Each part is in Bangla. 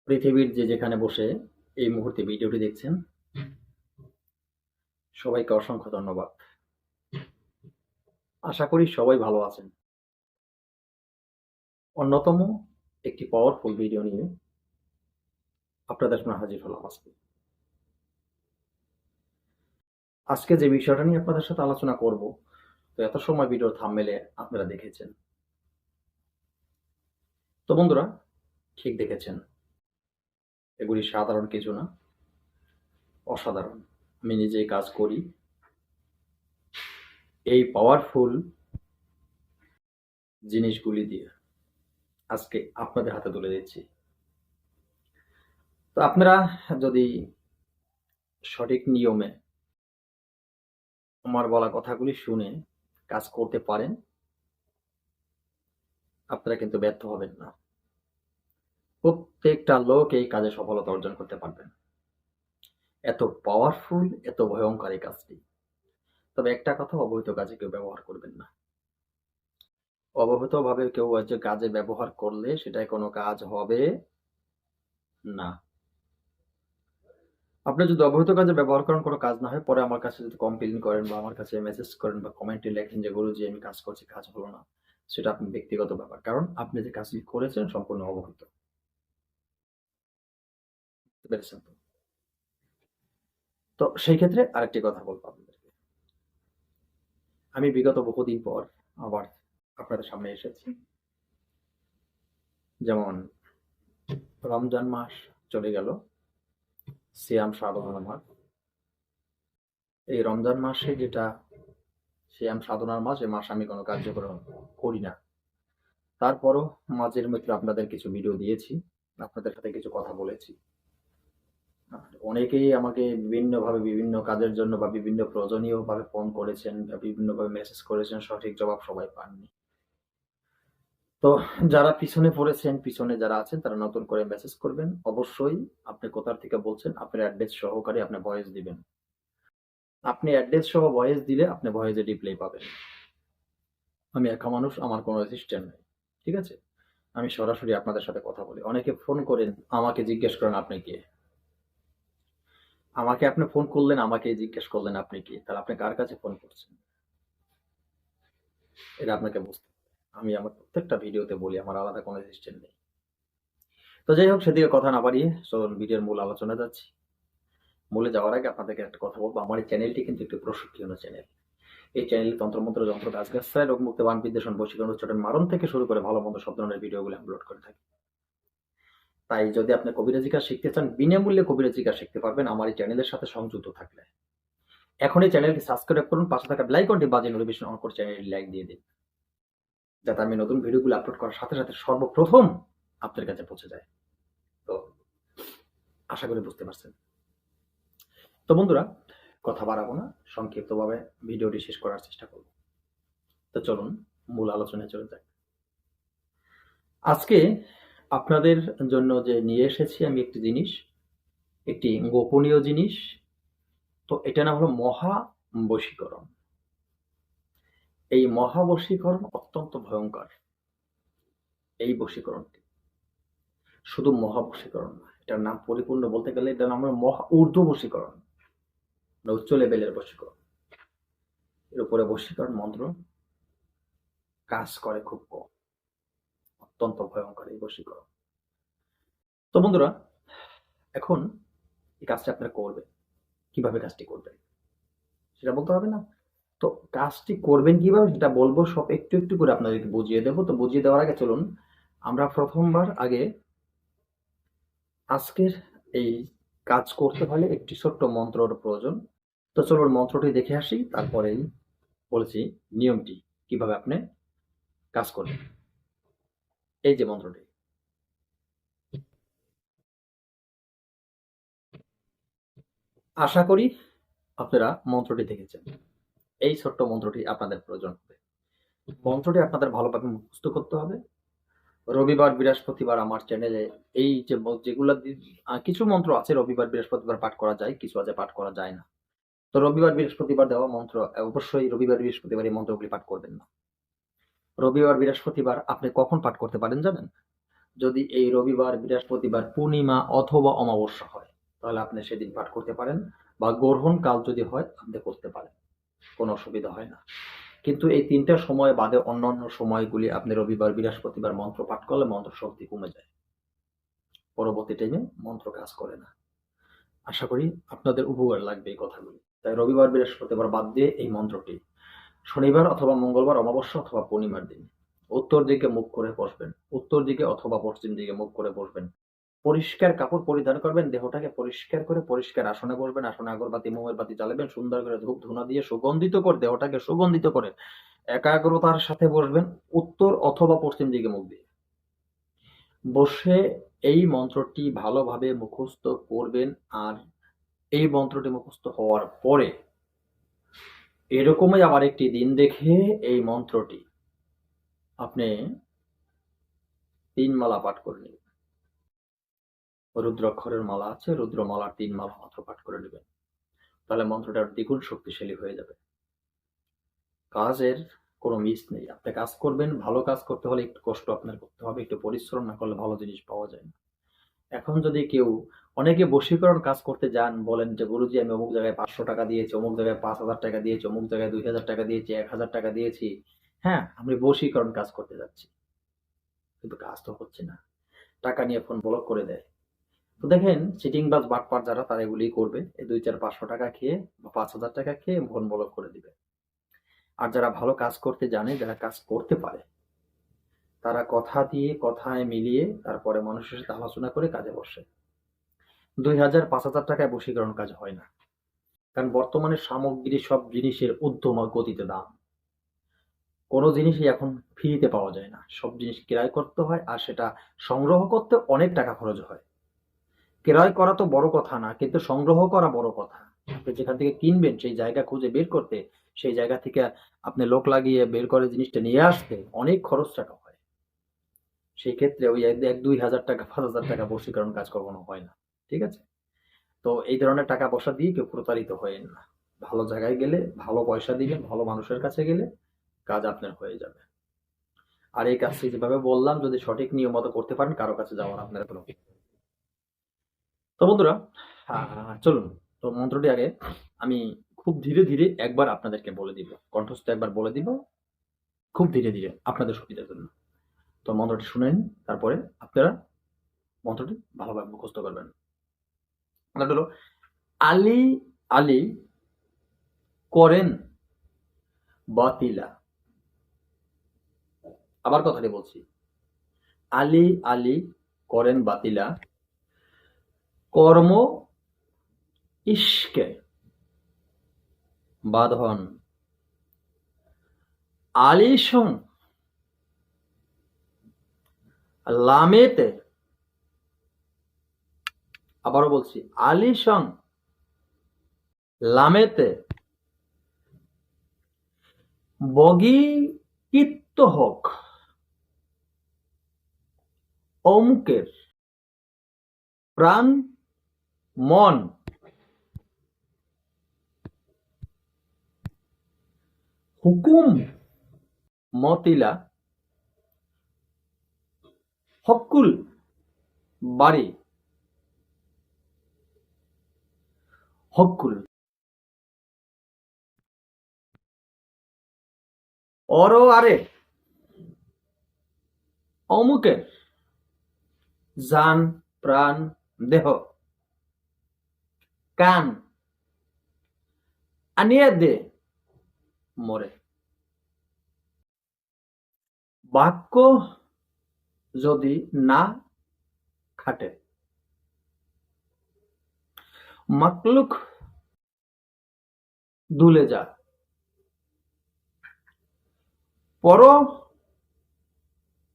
পৃথিবীর যে যেখানে বসে এই মুহূর্তে ভিডিওটি দেখছেন, সবাইকে অসংখ্য ধন্যবাদ। আশা করি সবাই ভালো আছেন। অন্যতম একটি পাওয়ারফুল ভিডিও নিয়ে আপনাদের সামনে হাজির হলাম আজকে। আজকে যে বিষয়টা নিয়ে আপনাদের সাথে আলোচনা করব, তো এত সময় ভিডিওর থাম্বনেইলে আপনারা দেখেছেন। তো বন্ধুরা, ঠিক দেখেছেন, এগুলি সাধারণ কিছু না, অসাধারণ। আমি নিজেই কাজ করি এই পাওয়ারফুল জিনিসগুলি দিয়ে আজকে আপনাদের হাতে তুলে দিচ্ছি। তো আপনারা যদি সঠিক নিয়মে আমার বলা কথাগুলি শুনে কাজ করতে পারেন, আপনারা কিন্তু ব্যর্থ হবেন না। প্রত্যেকটা লোক এই কাজে সফলতা অর্জন করতে পারবেন। এত পাওয়ারফুল, এত ভয়ঙ্কর এই কাজটি। তবে একটা কথা, অবৈধ কাজে কেউ ব্যবহার করবেন না। অবৈধভাবে কেউ যে কাজে ব্যবহার করলে সেটাই কোনো কাজ হবে না। আপনি যদি অবৈধ কাজে ব্যবহার করেন, কোনো কাজ না হয়, পরে আমার কাছে যদি কমপ্লেইন করেন বা আমার কাছে মেসেজ করেন বা কমেন্টে লেখেন যে গুরুজি আমি কাজ করছি, কাজ হলো না, সেটা আপনার ব্যক্তিগত ব্যাপার। কারণ আপনি যে কাজটি করেছেন সম্পূর্ণ অবৈধ। বুঝতে পেরেছেন তো? তো সেই ক্ষেত্রে আরেকটি কথা বলবো আপনাদেরকে। আমি বিগত বহুদিন পর আবার আপনাদের সামনে এসেছি। যেমন রমজান মাস চলে গেল, সিয়াম সাধনার মাস। এই রমজান মাসে যেটা সিয়াম সাধনার মাস, এই মাসে আমি কোনো কার্যক্রম করি না। তারপরও মাঝের মধ্যে আপনাদের কিছু ভিডিও দিয়েছি, আপনাদের সাথে কিছু কথা বলেছি। অনেকেই আমাকে বিভিন্নভাবে বিভিন্ন কাজের জন্য বা বিভিন্ন প্রয়োজনীয়ভাবে ফোন করেছেন বা বিভিন্নভাবে মেসেজ করেছেন, সঠিক জবাব সবাই পাননি। তো যারা পিছনে পড়েছেন, পিছনে যারা আছেন, তারা নতুন করে মেসেজ করবেন। অবশ্যই আপনি কোথা থেকে বলছেন, আপনার অ্যাড্রেস সহকারে আপনি ভয়েস দিবেন। আপনি অ্যাড্রেস সহ ভয়েস দিলে আপনি ভয়েসে রিপ্লাই পাবেন। আমি একা মানুষ, আমার কোনো অ্যাসিস্ট্যান্ট নেই। ঠিক আছে? আমি সরাসরি আপনাদের সাথে কথা বলি। অনেকে ফোন করেন, আমাকে জিজ্ঞেস করেন আপনি কে? আমাকে আপনি ফোন করলেন, আমাকে জিজ্ঞেস করলেন আপনি কে? তাহলে আপনি কার কাছে ফোন করছেন? এটা আপনাকে বুঝতে হবে। আমি আমার প্রত্যেকটা ভিডিওতে বলি আমার আলাদা কোনো অ্যাসিস্ট্যান্ট নেই। তো যাই হোক, সেদিকে কথা না বাড়িয়ে চলুন ভিডিওর মূল আলোচনায় যাচ্ছি। মূলে যাওয়ার আগে আপনাদেরকে একটা কথা বলবো, আমার এই চ্যানেলটি কিন্তু একটি প্রশিক্ষণীয় চ্যানেল। এই চ্যানেলে তন্ত্রমন্ত্র, যন্ত্র, গাছগাছালি, রোগমুক্ত, বান বিদ্বেষণ, বশীকরণ, উচ্চাটন, মারণ থেকে শুরু করে ভালো মন্দ সব ধরনের ভিডিওগুলো আপলোড করে থাকি। তাই যদি আপনি কবিরাজি কাজ শিখতে চান, বিনামূল্যে কবিরাজি কাজ শিখতে পারবেন আমার এই চ্যানেলের সাথে সংযুক্ত থাকলে। এখন এই চ্যানেলটি সাবস্ক্রাইব করুন, পাশে থাকা বেল আইকনটি বাজিয়ে নোটিফিকেশন অন করে চ্যানেলটি লাইক দিয়ে দিন, যাতে আমি নতুন ভিডিওগুলো আপলোড করার সাথে সাথে সর্বপ্রথম আপনার কাছে পৌঁছে যায়। তো আশা করি বুঝতে পারছেন। তো বন্ধুরা, কথা বাড়াবো না, সংক্ষিপ্তভাবে ভিডিওটি শেষ করার চেষ্টা করব। তো চলুন মূল আলোচনায় চলে যাই। আজকে আপনাদের জন্য যে নিয়ে এসেছি আমি একটি জিনিস, একটি গোপনীয় জিনিস। তো এটা নাম হলো মহা বশীকরণ। এই মহা বশীকরণ অত্যন্ত ভয়ঙ্কর। এই বশীকরণটি শুধু মহা বশীকরণ না, এটার নাম পরিপূর্ণ বলতে গেলে এটার নাম হলো মহা ঊর্ধ্ব বশীকরণ, উচ্চ লেভেলের বশীকরণ। এর উপরে বশীকরণ মন্ত্র কাজ করে খুব কম। অত্যন্ত ভয়ঙ্কর এই বশীকরণ। তো বন্ধুরা, এখন এই কাজটা আপনারা করবেন। কিভাবে কাজটি করবেন সেটা বলতে হবে না? তো কাজটি করবেন কিভাবে সেটা বলবো, সব একটু একটু করে আপনাদেরকে বুঝিয়ে দেবো। তো বুঝিয়ে দেওয়ার আগে চলুন আমরা প্রথমবার আগে আজকের এই কাজ করতে হলে একটি ছোট্ট মন্ত্রর প্রয়োজন। তো চলুন মন্ত্রটি দেখে আসি, তারপরেই বলেছি নিয়মটি কিভাবে আপনি কাজ করবেন। এই যে মন্ত্রটি, আশা করি আপনারা মন্ত্রটি দেখেছেন। এই ছোট্ট মন্ত্রটি আপনাদের প্রয়োজন হবে। মন্ত্রটি আপনাদের ভালোভাবে মুখস্থ করতে হবে। রবিবার, বৃহস্পতিবার আমার চ্যানেলে এই যে যেগুলা কিছু মন্ত্র আছে রবিবার, বৃহস্পতিবার পাঠ করা যায়, কিছু আছে পাঠ করা যায় না। তো রবিবার, বৃহস্পতিবার দেওয়া মন্ত্র অবশ্যই রবিবার, বৃহস্পতিবার এই মন্ত্রগুলি পাঠ করবেন না। রবিবার, বৃহস্পতিবার আপনি কখন পাঠ করতে পারেন জানেন? যদি এই রবিবার, বৃহস্পতিবার, পূর্ণিমা অথবা অমাবস্যা হয়, তাহলে আপনি সেদিন পাঠ করতে পারেন, বা গ্রহণ কাল যদি হয় আপনি করতে পারেন, কোনো অসুবিধা হয় না। কিন্তু এই ৩টা সময় বাদে অন্যান্য সময়গুলি আপনি রবিবার, বৃহস্পতিবার মন্ত্র পাঠ করলে মন্ত্র শক্তি কমে যায়, পরবর্তী টাইমে মন্ত্র কাজ করে না। আশা করি আপনাদের উপকার লাগবে এই কথাগুলি। তাই রবিবার, বৃহস্পতিবার বাদ দিয়ে এই মন্ত্রটি শনিবার অথবা মঙ্গলবার, অমাবস্যা অথবা পূর্ণিমার দিন উত্তর দিকে মুখ করে বসবেন, উত্তর দিকে অথবা পশ্চিম দিকে মুখ করে বসবেন। পরিষ্কার কাপড় পরিধান করবেন, দেহটাকে পরিষ্কার করে পরিষ্কার আসনে বসবেন, আসনে আগরবাতি, মোমের বাতি জ্বালাবেন, সুন্দর করে ধূপ ধুনা দিয়ে সুগন্ধিত করে দেহটাকে সুগন্ধিত করে একাগ্রতার সাথে বসবেন, উত্তর অথবা পশ্চিম দিকে মুখ দিয়ে বসে এই মন্ত্রটি ভালোভাবে মুখস্থ করবেন। আর এই মন্ত্রটি মুখস্থ হওয়ার পরে এরকমই আবার একটি দিন দেখে এই মন্ত্রটি আপনি ৩ মালা পাঠ করে নেবেন। রুদ্রাক্ষরের মালা আছে, রুদ্রমালার ৩ মালা মাত্র পাঠ করে নেবেন, তাহলে মন্ত্রটা দ্বিগুণ শক্তিশালী হয়ে যাবে। কাজের কোনো মিস নেই। আপনি কাজ করবেন, ভালো কাজ করতে হলে একটু কষ্ট আপনার করতে হবে, একটু পরিশ্রম না করলে ভালো জিনিস পাওয়া যায় না। এখন যদি কেউ, অনেকে বশীকরণ কাজ করতে যান, বলেন যে গুরুজি আমি অমুক জায়গায় ৫০০ টাকা দিয়েছি, অমুক জায়গায় ৫,০০০ টাকা দিয়েছি, অমুক জায়গায় ২,০০০ টাকা দিয়েছি, ১,০০০ টাকা দিয়েছি, হ্যাঁ আমি বশীকরণ কাজ করতে যাচ্ছি, কিন্তু কাজ তো হচ্ছে না, টাকা নিয়ে ফোন ব্লক করে দেয়। তো দেখেন চিটিংবাজ বাটপার যারা, তারা এগুলি করবে, এই ২, ৪, ৫০০ টাকা খেয়ে বা ৫,০০০ টাকা খেয়ে ফোন ব্লক করে দিবে। আর যারা ভালো কাজ করতে জানে, যারা কাজ করতে পারে, তারা কথা দিয়ে কথায় মিলিয়ে তারপরে মানুষের সাথে আলোচনা করে কাজে বসে। ২,০০০, ৫,০০০ টাকায় বশীকরণ কাজ হয় না, কারণ বর্তমানে সামগ্রী সব জিনিসের ঊর্ধ্বম গতিতে দাম। কোনো জিনিসই এখন ফ্রিতে পাওয়া যায় না, সব জিনিস ক্রয় করতে হয়, আর সেটা সংগ্রহ করতে অনেক টাকা খরচ হয়। ক্রয় করা তো বড় কথা না, কিন্তু সংগ্রহ করা বড় কথা। আপনি যেখান থেকে কিনবেন সেই জায়গা খুঁজে বের করতে, সেই জায়গা থেকে আপনি লোক লাগিয়ে বের করে জিনিসটা নিয়ে আসতে অনেক খরচ টাকা হয়। সেই ক্ষেত্রে ওই ১-২,০০০ টাকা, ৫,০০০ টাকা বশীকরণ কাজ কখনো হয় না। ঠিক আছে? তো এই ধরনের টাকা পয়সা দিয়ে কেউ প্রতারিত হয়েন না। ভালো জায়গায় গেলে, ভালো পয়সা দিবেন, ভালো মানুষের কাছে গেলে কাজ আপনার হয়ে যাবে। আর এই কাজটি যেভাবে বললাম যদি সঠিক নিয়ম মতো করতে পারেন, কারো কাছে যাওয়ার আপনার কোনো। তো বন্ধুরা, চলুন তো মন্ত্রটি আগে আমি খুব ধীরে ধীরে একবার আপনাদেরকে বলে দিব, কণ্ঠস্থ একবার বলে দিব, খুব ধীরে ধীরে আপনাদের সুবিধার জন্য। তো মন্ত্রটি শুনেন, তারপরে আপনারা মন্ত্রটি ভালোভাবে মুখস্থ করবেন। মন্ত্রটি হলো আলী আলী করেন বাতিলা। আবার কথাটি বলছি, আলী আলী করেন বাতিলা, কর্ম ইশকে বাঁধন, আলিশন লামেতে। আবারও বলছি, আলিশন লামেতে বগি কিত্ত হোক অমুকের প্রাণ মন হুকুম মতিলা হকুল বাড়ি হকুল অর আরে অমুকের জান প্রাণ দেহ কান আনিয়ে দে মরে। বাক্য যদি না খাটে, মাকলুক দুলে যা, পর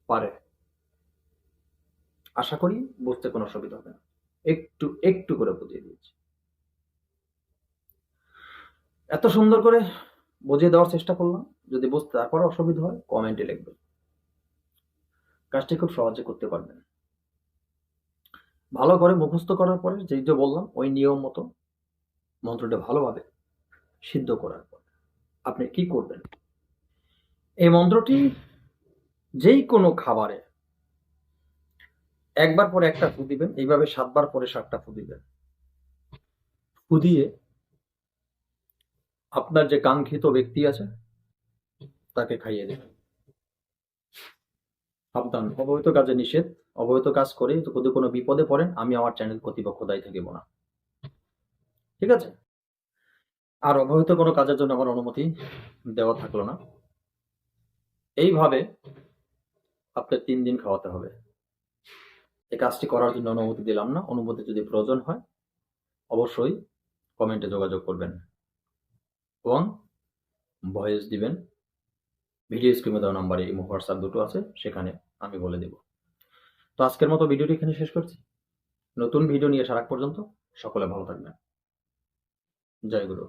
পারে। আশা করি বুঝতে কোনো অসুবিধা হবে না, একটু একটু করে বুঝিয়ে দিয়েছি। এত সুন্দর করে বুঝিয়ে দেওয়ার চেষ্টা করলাম, যদি বুঝতে তারপরে অসুবিধা হয় কমেন্টে লিখবেন। কাজটি খুব সহজে করতে পারবেন। ভালো করে মুখস্থ করার পরে যেই যে বললাম ওই নিয়ম মতো মন্ত্রটা ভালোভাবে সিদ্ধ করার পর আপনি কি করবেন, এই মন্ত্রটি যেই কোনো খাবারে একবার পরে একটা ফু দিবেন, এইভাবে 7 বার পরে 7টা ফু দিবেন। ফু দিয়ে আপনার যে কাঙ্ক্ষিত ব্যক্তি আছে তাকে খাইয়ে দেবেন। সাবধান, অবৈধ কাজে নিষেধ। অবৈধ কাজ করে যদি কোনো বিপদে পড়েন, আমি আমার চ্যানেল কর্তৃপক্ষ দায়ী থাকিব না। ঠিক আছে? আর অবৈধ কোনো কাজের জন্য আমার অনুমতি দেওয়া থাকলো না। এইভাবে আপনার 3 দিন খাওয়াতে হবে। এই কাজটি করার জন্য অনুমতি দিলাম না। অনুমতি যদি প্রয়োজন হয় অবশ্যই কমেন্টে যোগাযোগ করবেন এবং ভয়েস দিবেন। ভিডিও স্ক্রিনে দেওয়া নাম্বারে ইমো, হোয়াটসঅ্যাপ দুটো আছে, সেখানে আমি বলে দেব। তো আজকের মতো ভিডিওটি এখানে শেষ করছি। নতুন ভিডিও নিয়ে আসার আগ পর্যন্ত সকলে ভালো থাকবেন। জয় গুরু।